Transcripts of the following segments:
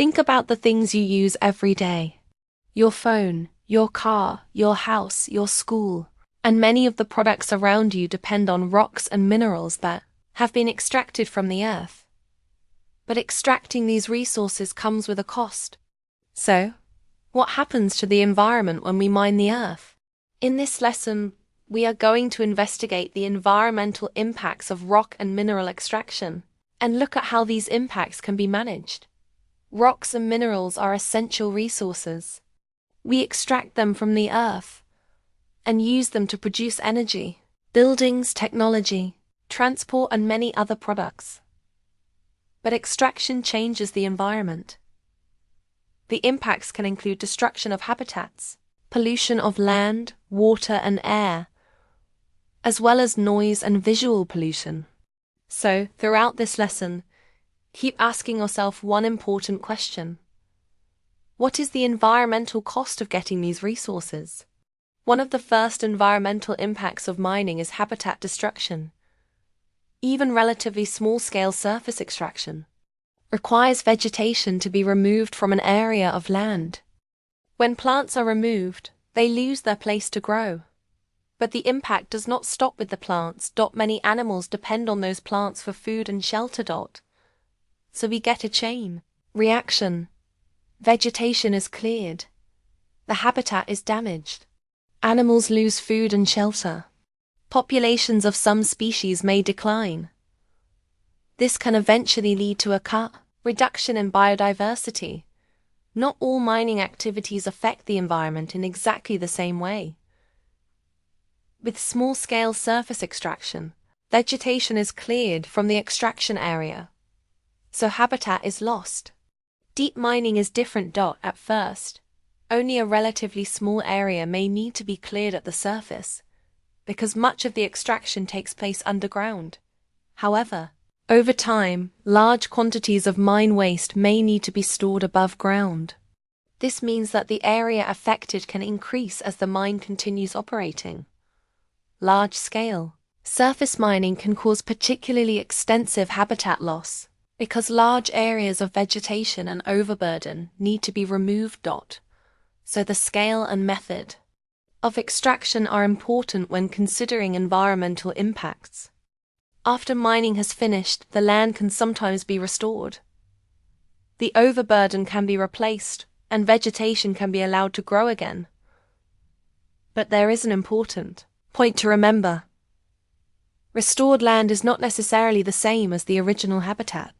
Think about the things you use every day. Your phone, your car, your house, your school, and many of the products around you depend on rocks and minerals that have been extracted from the earth. But extracting these resources comes with a cost. So, what happens to the environment when we mine the earth? In this lesson, we are going to investigate the environmental impacts of rock and mineral extraction and look at how these impacts can be managed. Rocks and minerals are essential resources. We extract them from the earth and use them to produce energy, buildings, technology, transport, and many other products. But extraction changes the environment. The impacts can include destruction of habitats, pollution of land, water, and air, as well as noise and visual pollution. So, throughout this lesson, keep asking yourself one important question. What is the environmental cost of getting these resources? One of the first environmental impacts of mining is habitat destruction. Even relatively small-scale surface extraction requires vegetation to be removed from an area of land. When plants are removed, they lose their place to grow. But the impact does not stop with the plants. Many animals depend on those plants for food and shelter. So we get a chain reaction. Vegetation is cleared. The habitat is damaged. Animals lose food and shelter. Populations of some species may decline. This can eventually lead to a reduction in biodiversity. Not all mining activities affect the environment in exactly the same way. With small-scale surface extraction, vegetation is cleared from the extraction area, so habitat is lost. Deep mining is different. At first, only a relatively small area may need to be cleared at the surface, because much of the extraction takes place underground. However, over time, large quantities of mine waste may need to be stored above ground. This means that the area affected can increase as the mine continues operating. Large-scale surface mining can cause particularly extensive habitat loss, because large areas of vegetation and overburden need to be removed. So the scale and method of extraction are important when considering environmental impacts. After mining has finished, the land can sometimes be restored. The overburden can be replaced, and vegetation can be allowed to grow again. But there is an important point to remember. Restored land is not necessarily the same as the original habitat.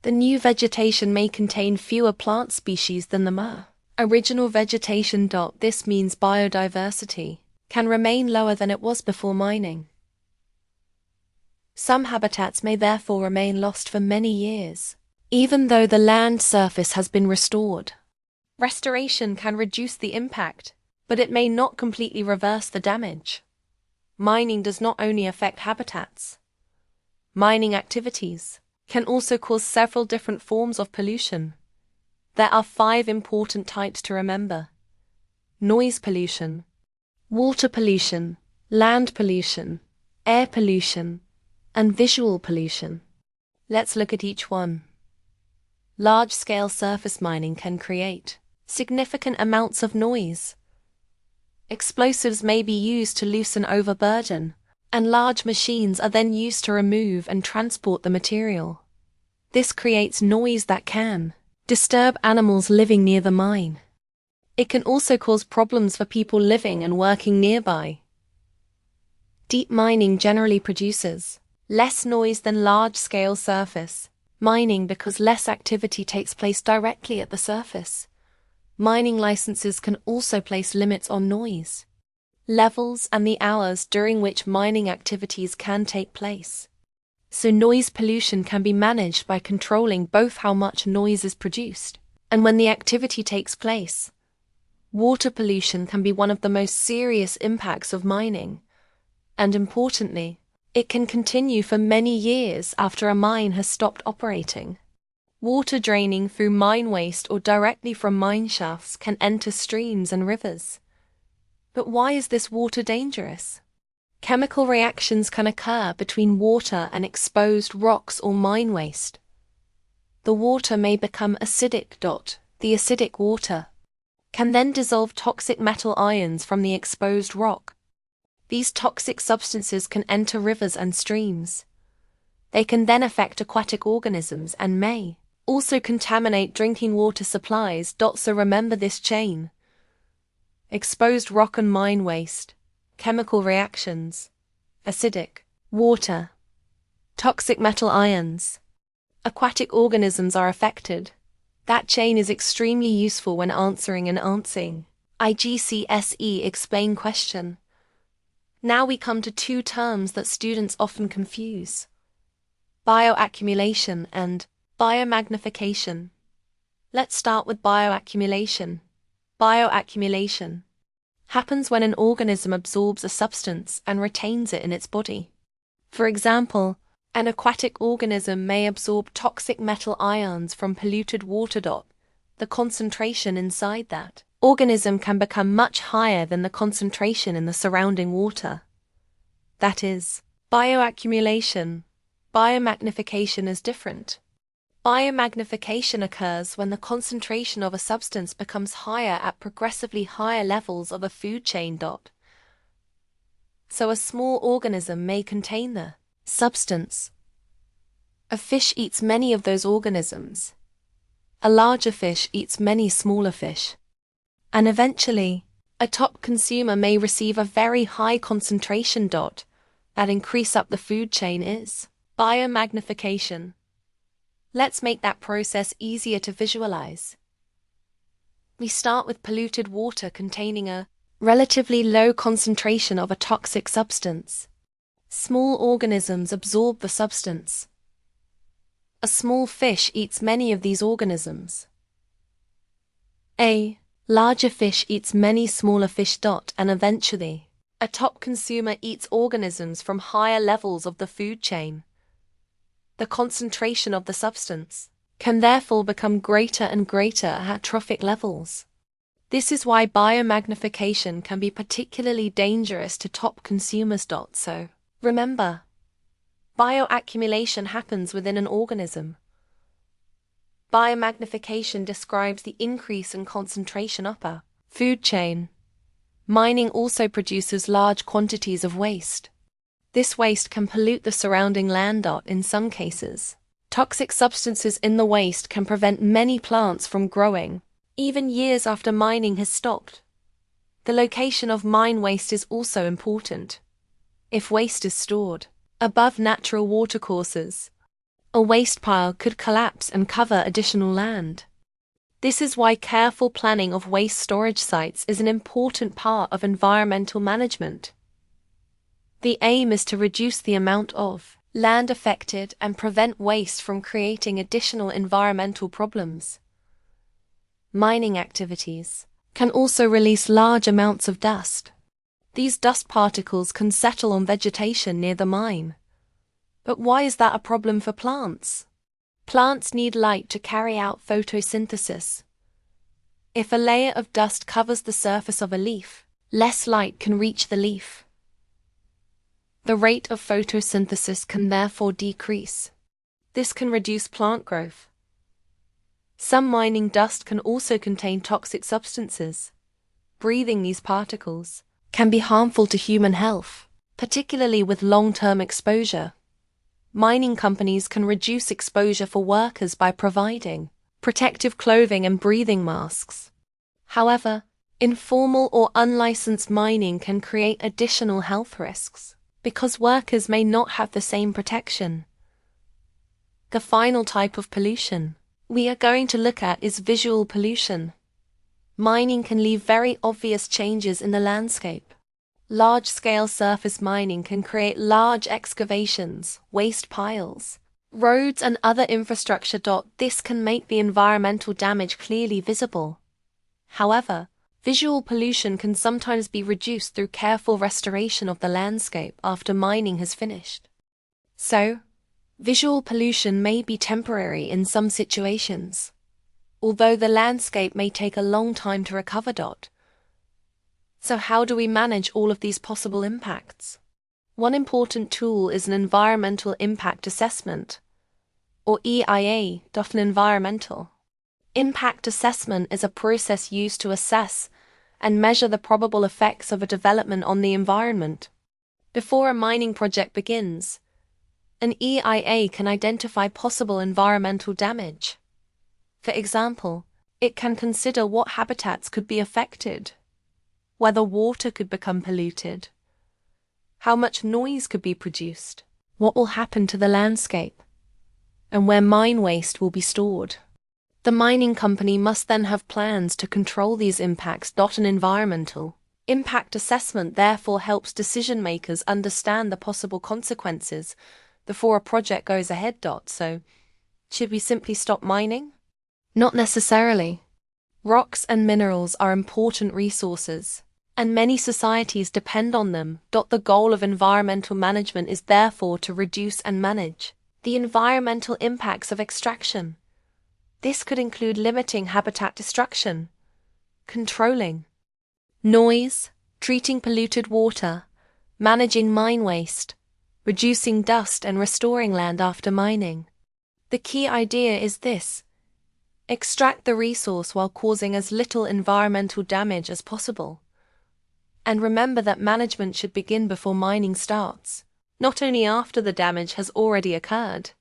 The new vegetation may contain fewer plant species than the original vegetation. This means biodiversity can remain lower than it was before mining. Some habitats may therefore remain lost for many years, even though the land surface has been restored. Restoration can reduce the impact, but it may not completely reverse the damage. Mining does not only affect habitats. Mining activities can also cause several different forms of pollution. There are 5 important types to remember: noise pollution, water pollution, land pollution, air pollution, and visual pollution. Let's look at each one. Large-scale surface mining can create significant amounts of noise. Explosives may be used to loosen overburden, and large machines are then used to remove and transport the material. This creates noise that can disturb animals living near the mine. It can also cause problems for people living and working nearby. Deep mining generally produces less noise than large-scale surface mining because less activity takes place directly at the surface. Mining licenses can also place limits on noise levels and the hours during which mining activities can take place. So noise pollution can be managed by controlling both how much noise is produced and when the activity takes place. Water pollution can be one of the most serious impacts of mining, and importantly, it can continue for many years after a mine has stopped operating. Water draining through mine waste or directly from mine shafts can enter streams and rivers. But why is this water dangerous? Chemical reactions can occur between water and exposed rocks or mine waste. the water may become acidic. The acidic water can then dissolve toxic metal ions from the exposed rock. These toxic substances can enter rivers and streams. They can then affect aquatic organisms and may also contaminate drinking water supplies. So remember this chain: exposed rock and mine waste, chemical reactions, acidic water, toxic metal ions, aquatic organisms are affected. That chain is extremely useful when answering an IGCSE explain question. Now we come to two terms that students often confuse: bioaccumulation and biomagnification. Let's start with bioaccumulation. Bioaccumulation happens when an organism absorbs a substance and retains it in its body. For example, an aquatic organism may absorb toxic metal ions from polluted water. The concentration inside that organism can become much higher than the concentration in the surrounding water. That is bioaccumulation. Biomagnification is different. Biomagnification occurs when the concentration of a substance becomes higher at progressively higher levels of a food chain. So a small organism may contain the substance. A fish eats many of those organisms. A larger fish eats many smaller fish. And eventually, a top consumer may receive a very high concentration. That increase up the food chain is biomagnification. Let's make that process easier to visualize. We start with polluted water containing a relatively low concentration of a toxic substance. Small organisms absorb the substance. A small fish eats many of these organisms. A larger fish eats many smaller fish. And eventually, a top consumer eats organisms from higher levels of the food chain. The concentration of the substance can therefore become greater and greater at trophic levels. This is why biomagnification can be particularly dangerous to top consumers. So, remember, bioaccumulation happens within an organism. Biomagnification describes the increase in concentration upper food chain. Mining also produces large quantities of waste. This waste can pollute the surrounding land. In some cases, toxic substances in the waste can prevent many plants from growing, even years after mining has stopped. The location of mine waste is also important. If waste is stored above natural watercourses, a waste pile could collapse and cover additional land. This is why careful planning of waste storage sites is an important part of environmental management. The aim is to reduce the amount of land affected and prevent waste from creating additional environmental problems. Mining activities can also release large amounts of dust. These dust particles can settle on vegetation near the mine. But why is that a problem for plants? Plants need light to carry out photosynthesis. If a layer of dust covers the surface of a leaf, less light can reach the leaf. The rate of photosynthesis can therefore decrease. This can reduce plant growth. Some mining dust can also contain toxic substances. Breathing these particles can be harmful to human health, particularly with long-term exposure. Mining companies can reduce exposure for workers by providing protective clothing and breathing masks. However, informal or unlicensed mining can create additional health risks, because workers may not have the same protection. The final type of pollution we are going to look at is visual pollution. Mining can leave very obvious changes in the landscape. Large-scale surface mining can create large excavations, waste piles, roads and other infrastructure. This can make the environmental damage clearly visible. However, visual pollution can sometimes be reduced through careful restoration of the landscape after mining has finished. So, visual pollution may be temporary in some situations, although the landscape may take a long time to recover. So how do we manage all of these possible impacts? One important tool is an environmental impact assessment, or EIA, an environmental. Impact assessment is a process used to assess and measure the probable effects of a development on the environment. Before a mining project begins, an EIA can identify possible environmental damage. For example, it can consider what habitats could be affected, whether water could become polluted, how much noise could be produced, what will happen to the landscape, and where mine waste will be stored. The mining company must then have plans to control these impacts. An environmental impact assessment therefore helps decision makers understand the possible consequences before a project goes ahead. So, should we simply stop mining? Not necessarily. Rocks and minerals are important resources, and many societies depend on them. The goal of environmental management is therefore to reduce and manage the environmental impacts of extraction. This could include limiting habitat destruction, controlling noise, treating polluted water, managing mine waste, reducing dust, and restoring land after mining. The key idea is this: extract the resource while causing as little environmental damage as possible. And remember that management should begin before mining starts, not only after the damage has already occurred.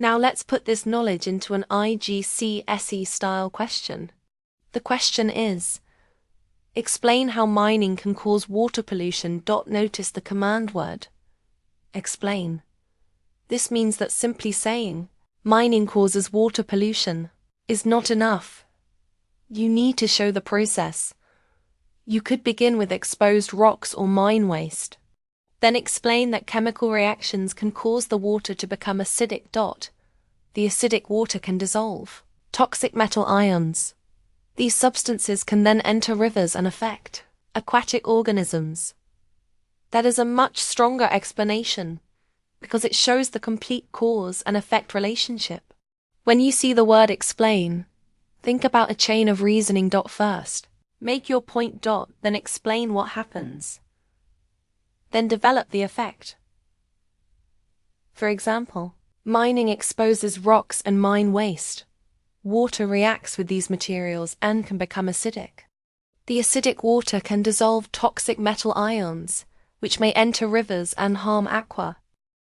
Now let's put this knowledge into an IGCSE-style question. The question is, explain how mining can cause water pollution. Notice the command word, explain. This means that simply saying, mining causes water pollution, is not enough. You need to show the process. You could begin with exposed rocks or mine waste. Then explain that chemical reactions can cause the water to become acidic. The acidic water can dissolve toxic metal ions. These substances can then enter rivers and affect aquatic organisms. That is a much stronger explanation because it shows the complete cause and effect relationship. When you see the word explain, think about a chain of reasoning. First, make your point. Then explain what happens. Then develop the effect. For example, mining exposes rocks and mine waste. Water reacts with these materials and can become acidic. The acidic water can dissolve toxic metal ions, which may enter rivers and harm aqua.